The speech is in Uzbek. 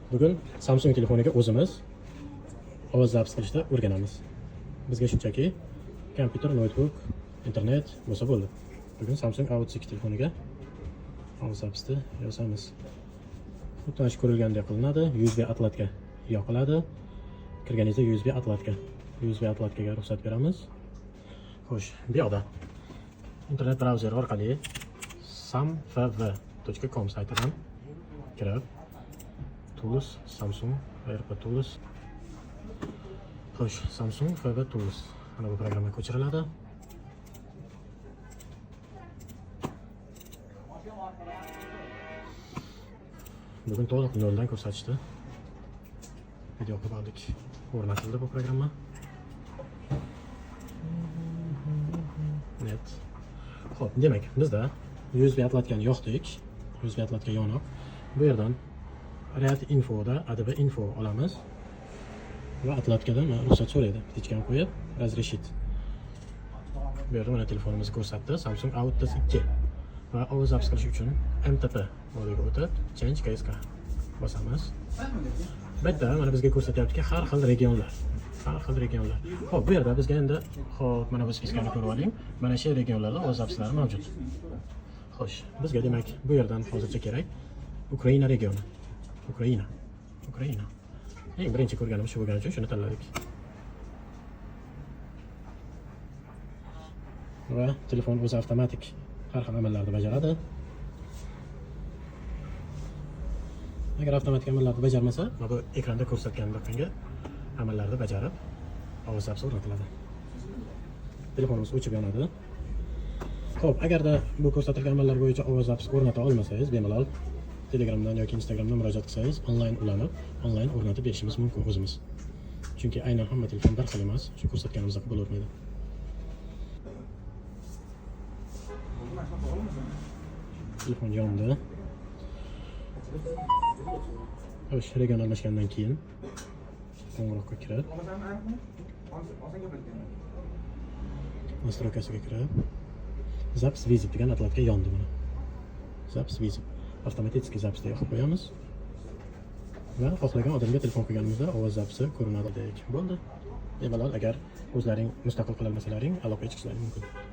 Bugun Samsung telefoniga o'zimiz ovoz zaps qilishda o'rganamiz. Bizga shunchaki kompyuter, notebook, internet bo'lsa bo'ldi. Bugun Samsung A32 telefoniga ovoz zapsni yozamiz. Xuddi mana shu ko'rilgandek qilinadi. USB atlatga yoqiladi. Kirganingizda USB atlatkaga ruxsat beramiz. Xo'sh, bu yoqda internet brauzer orqali samfv.com saytidan kirib, Tools, Samsung, AirPod Tools. Xo'sh, Samsung FV Tools. Mana bu programma ko'chiriladi. Bugun to'liq noldan ko'rsatishdi. Video qilib oldik. O'rnatildi bu programma. Net. Xo'p, demak, bizda USB atlatkani yoqdik. USB atlatka yonoq. Bu yerdan Read Infoda ADB Info olamiz. Va atlatkadan ruxsat so'raydi. Птичкani qo'yib, razрешить. Bu yerda mana telefonimizni ko'rsatdi. Samsung A32 va ovoz zaps qilish uchun MTP moduliga o'tib, Change KSK bosamiz. Bu yerda mana bizga ko'rsatyaptiki, har xil regionlar. Xo'p, bu yerda bizga endi mana bu spiskani ko'rib oling. Mana shu regionlarda ovoz zapslari mavjud. Xo'sh, bizga demak bu yerdan hozircha kerak Ukraina regioni. Ukraina. Eng birinchi ko'rganimiz shu bo'lgani uchun shuni tanladik. Va telefon o'zi avtomatik har xil amallarni bajaradi. Agar avtomatik amallarni bajarmasa, mana bu ekranda ko'rsatgan bunaqangi amallarni bajarib, ovoz zapsi o'rnatiladi. Telefonimiz o'chib yonadi. Xo'p, agarda bu ko'rsatilgan amallar bo'yicha ovoz zapsi o'rnata olmasangiz, bemalol Telegramdan yoki Instagramdan murojaat qilsangiz, onlayn ulanib, onlayn o'rnatib berishimiz mumkin o'zimiz. Chunki aynan hamma telefon bir xil emas, shu ko'rsatganimizda bo'lavermaydi. Telefon yondi. Xo'sh, region almashgandan keyin qo'ng'iroqqa kirib, настройкasiga kirib, zaps vizit degan atlatka yondi mana. Zaps vizit. Avtomatik zapsni yoqib qo'yamiz. Va xohlagan odamga telefon qilganimizda ovoz zapsi ko'rinadi dek. Bo'ldi. Bemalol agar o'zlaring mustaqil qilolmasalaring aloqaga chiqishlaring mumkin.